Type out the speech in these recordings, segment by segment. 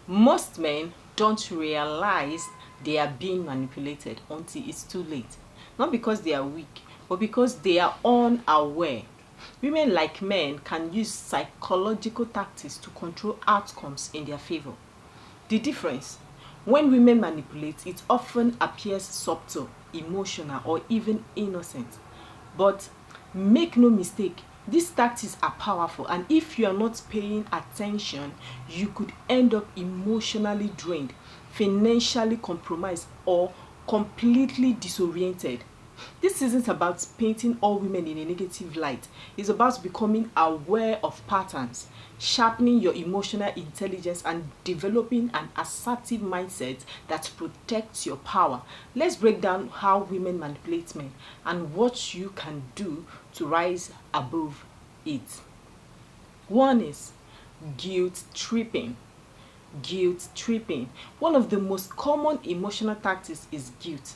Most men don't realize they are being manipulated until it's too late. Not because they are weak, but because they are unaware. Women, like men, can use psychological tactics to control outcomes in their favor. The difference: when women manipulate, it often appears subtle, emotional, or even innocent. But make no mistake, these tactics are powerful, and if you are not paying attention, you could end up emotionally drained, financially compromised, or completely disoriented. This isn't about painting all women in a negative light. It's about becoming aware of patterns, sharpening your emotional intelligence, and developing an assertive mindset that protects your power. Let's break down how women manipulate men and what you can do to rise above it. One is guilt tripping. Guilt tripping. One of the most common emotional tactics is guilt.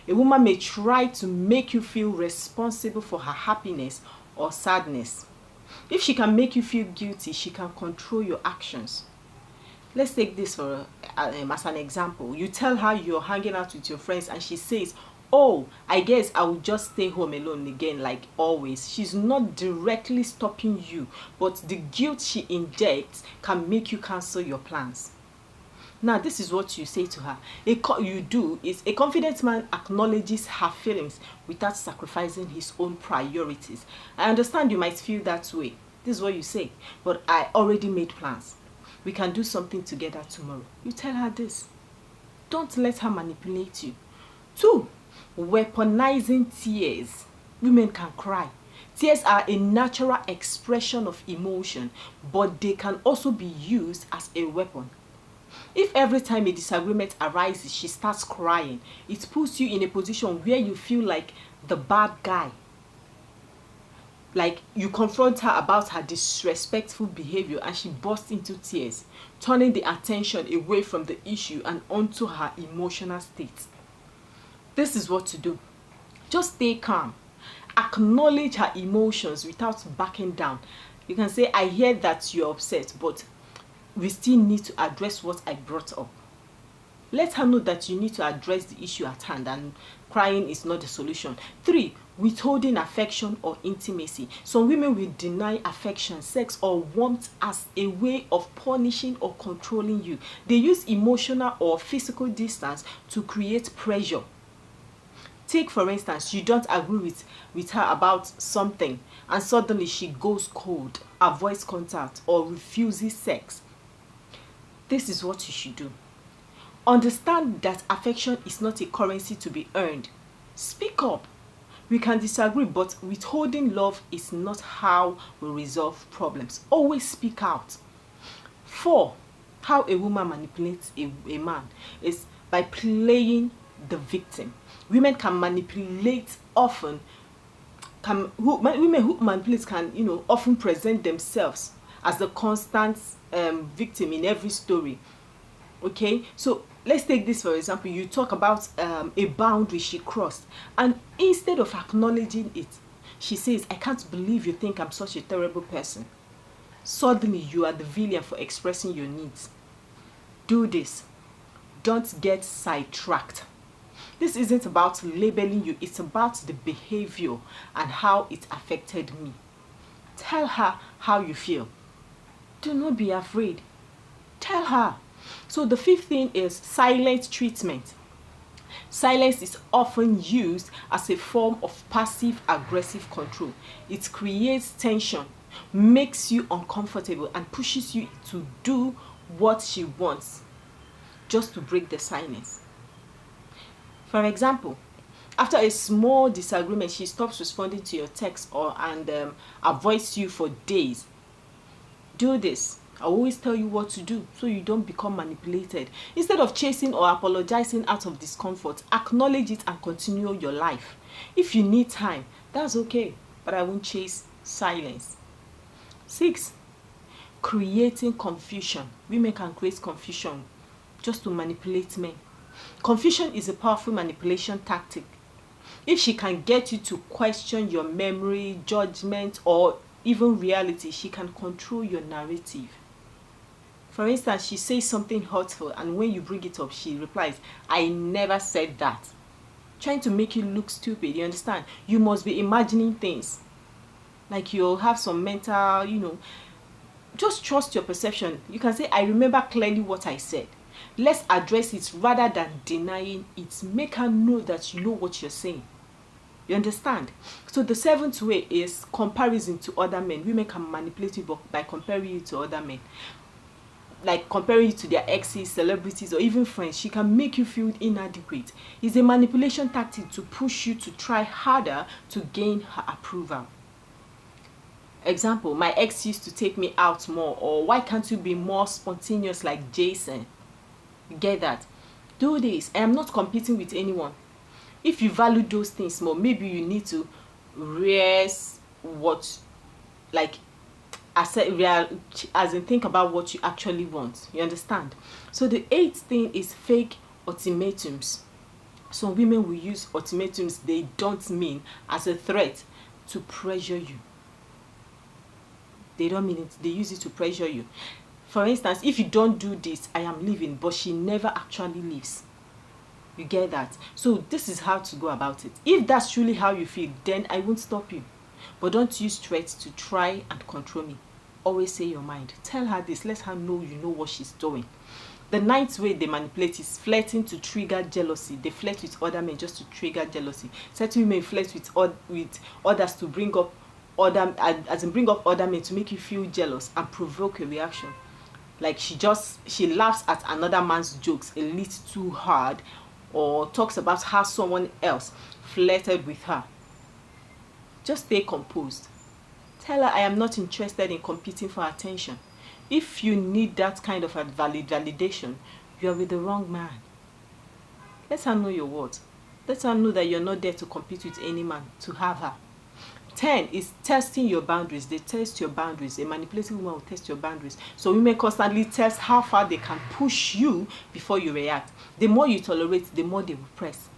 A woman may try to make you feel responsible for her happiness or sadness. If she can make you feel guilty, she can control your actions. Let's take this as an example. You tell her you're hanging out with your friends and she says, "Oh, I guess I will just stay home alone again like always." She's not directly stopping you, but the guilt she injects can make you cancel your plans. Now, this is what you say to her. A confident man acknowledges her feelings without sacrificing his own priorities. I understand you might feel that way. This is what you say. But I already made plans. We can do something together tomorrow. You tell her this. Don't let her manipulate you. 2, weaponizing tears. Women can cry. Tears are a natural expression of emotion, but they can also be used as a weapon. If every time a disagreement arises, she starts crying, it puts you in a position where you feel like the bad guy. Like, you confront her about her disrespectful behavior and she bursts into tears, turning the attention away from the issue and onto her emotional state. This is what to do. Just stay calm. Acknowledge her emotions without backing down. You can say, "I hear that you're upset, but we still need to address what I brought up." Let her know that you need to address the issue at hand and crying is not the solution. 3, withholding affection or intimacy. Some women will deny affection, sex, or warmth as a way of punishing or controlling you. They use emotional or physical distance to create pressure. Take, for instance, you don't agree with her about something and suddenly she goes cold, avoids contact, or refuses sex. This is what you should do. Understand that affection is not a currency to be earned. Speak up. We can disagree, but withholding love is not how we resolve problems. Always speak out. 4, how a woman manipulates a man is by playing the victim. Women can manipulate often. Women who manipulate can, often present themselves as the constant victim in every story. Okay, so let's take this for example. You talk about a boundary she crossed, and instead of acknowledging it, she says, "I can't believe you think I'm such a terrible person." Suddenly you are the villain for expressing your needs. Do this. Don't get sidetracked. This isn't about labeling you, it's about the behavior and how it affected me. Tell her how you feel. Do not be afraid. Tell her. So the 5th thing is silent treatment. Silence is often used as a form of passive aggressive control. It creates tension, makes you uncomfortable, and pushes you to do what she wants just to break the silence. For example, after a small disagreement, she stops responding to your text and avoids you for days. Do this. I always tell you what to do so you don't become manipulated. Instead of chasing or apologizing out of discomfort, acknowledge it and continue your life. If you need time, that's okay, but I won't chase silence. 6, creating confusion. Women can create confusion just to manipulate men. Confusion is a powerful manipulation tactic. If she can get you to question your memory, judgment, or even reality, she can control your narrative. For instance, she says something hurtful, and when you bring it up, she replies, I never said that. Trying to make you look stupid, you understand? You must be imagining things. Like you'll have some mental, just trust your perception. You can say, I remember clearly what I said. Let's address it rather than denying it. Make her know that you know what you're saying. You understand? So the seventh way is comparison to other men. Women can manipulate you by comparing you to other men. Like comparing you to their exes, celebrities, or even friends. She can make you feel inadequate. It's a manipulation tactic to push you to try harder to gain her approval. Example, my ex used to take me out more, or why can't you be more spontaneous like Jason? You get that? Do this. I am not competing with anyone. If you value those things more, maybe you need to raise what, like, as in think about what you actually want. You understand? So the eighth thing is fake ultimatums. Some women will use ultimatums they don't mean as a threat to pressure you. They don't mean it. They use it to pressure you. For instance, if you don't do this, I am leaving, but she never actually leaves. You get that? So this is how to go about it. If that's truly how you feel, then I won't stop you. But don't use threats to try and control me. Always say your mind. Tell her this. Let her know you know what she's doing. The ninth way they manipulate is flirting to trigger jealousy. They flirt with other men just to trigger jealousy. Certain women flirt with others to bring up bring up other men to make you feel jealous and provoke a reaction. Like she laughs at another man's jokes a little too hard, or talks about how someone else flirted with her. Just stay composed. Tell her I am not interested in competing for attention. If you need that kind of validation, you are with the wrong man. Let her know your worth. Let her know that you're not there to compete with any man, to have her. 10 is testing your boundaries. They test your boundaries. A manipulative woman will test your boundaries. So women constantly test how far they can push you before you react. The more you tolerate, the more they will press.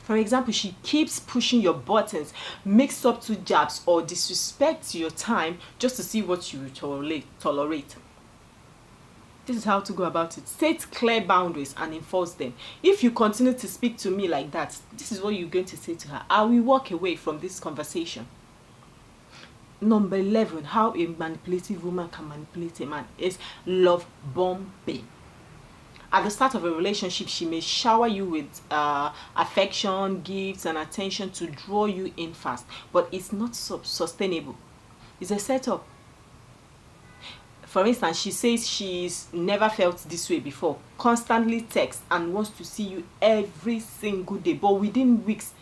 For example, she keeps pushing your buttons, makes up to jabs, or disrespects your time just to see what you will tolerate. This is how to go about it. Set clear boundaries and enforce them. If you continue to speak to me like that, this is what you're going to say to her. I will walk away from this conversation. Number 11, how a manipulative woman can manipulate a man is love bombing. At the start of a relationship, she may shower you with affection, gifts, and attention to draw you in fast. But it's not sustainable. It's a setup. For instance, she says she's never felt this way before, constantly texts and wants to see you every single day. But within weeks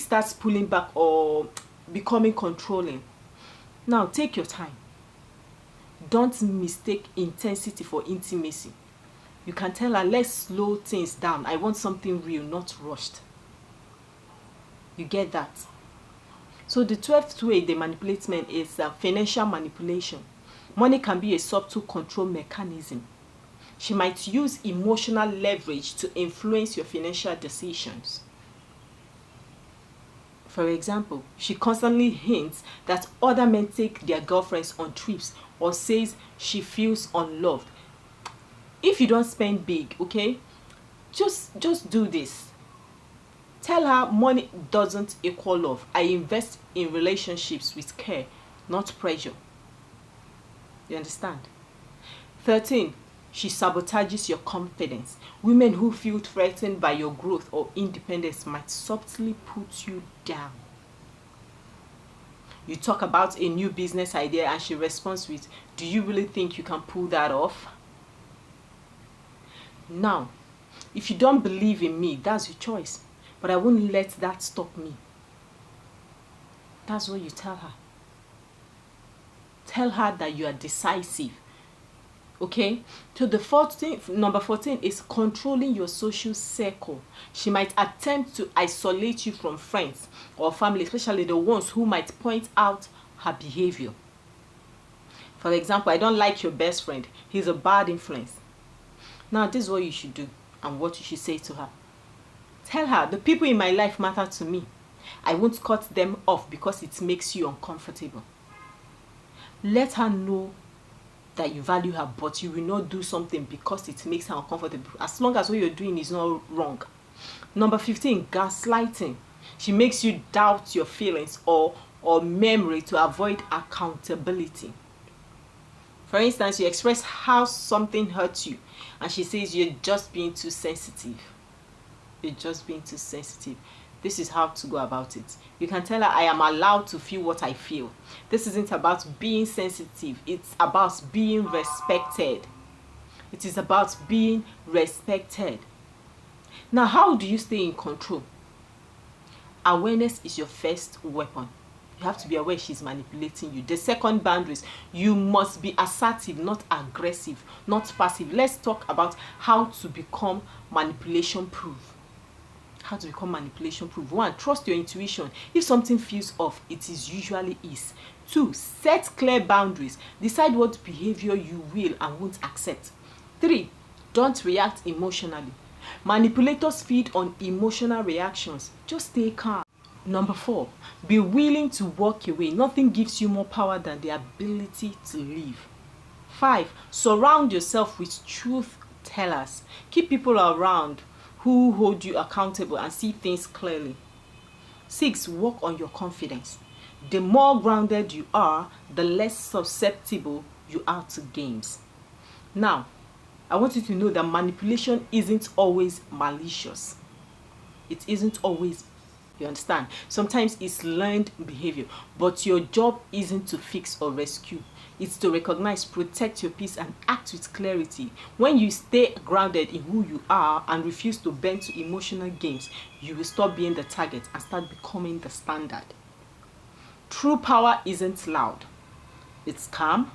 starts pulling back or becoming controlling. Now, take your time. Don't mistake intensity for intimacy. You can tell her, let's slow things down. I want something real, not rushed. You get that? So the 12th way they manipulate men is financial manipulation. Money can be a subtle control mechanism. She might use emotional leverage to influence your financial decisions. For example, she constantly hints that other men take their girlfriends on trips, or says she feels unloved. If you don't spend big, okay, just do this. Tell her money doesn't equal love. I invest in relationships with care, not pressure. You understand? 13, she sabotages your confidence. Women who feel threatened by your growth or independence might subtly put you down. You talk about a new business idea and she responds with, do you really think you can pull that off? Now, if you don't believe in me, that's your choice. But I won't let that stop me. That's what you tell her. Tell her that you are decisive. Okay? So number 14 is controlling your social circle. She might attempt to isolate you from friends or family, especially the ones who might point out her behavior. For example, I don't like your best friend. He's a bad influence. Now, this is what you should do and what you should say to her. Tell her, the people in my life matter to me. I won't cut them off because it makes you uncomfortable. Let her know that you value her, but you will not do something because it makes her uncomfortable, as long as what you're doing is not wrong. Number 15, gaslighting. She makes you doubt your feelings or memory to avoid accountability. For instance, you express how something hurts you and she says you're just being too sensitive. You're just being too sensitive. This is how to go about it. You can tell her, I am allowed to feel what I feel. This isn't about being sensitive. It's about being respected. It is about being respected. Now, how do you stay in control? Awareness is your first weapon. You have to be aware she's manipulating you. The second, boundaries. You must be assertive, not aggressive, not passive. Let's talk about how to become manipulation proof. How to become manipulation proof. 1, trust your intuition. If something feels off, it is usually is. 2, set clear boundaries. Decide what behavior you will and won't accept. 3, don't react emotionally. Manipulators feed on emotional reactions. Just stay calm. Number 4, be willing to walk away. Nothing gives you more power than the ability to live. 5, surround yourself with truth tellers. Keep people around who hold you accountable and see things clearly. 6, work on your confidence. The more grounded you are, the less susceptible you are to games. Now, I want you to know that manipulation isn't always malicious. It isn't always, you understand? Sometimes it's learned behavior, but your job isn't to fix or rescue. It's to recognize, protect your peace, and act with clarity. When you stay grounded in who you are and refuse to bend to emotional games, you will stop being the target and start becoming the standard. True power isn't loud. It's calm,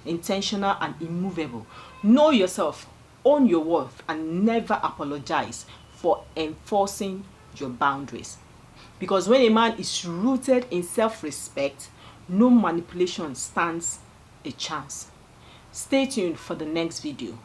intentional, and immovable. Know yourself, own your worth, and never apologize for enforcing your boundaries. Because when a man is rooted in self-respect, no manipulation stands a chance. Stay tuned for the next video.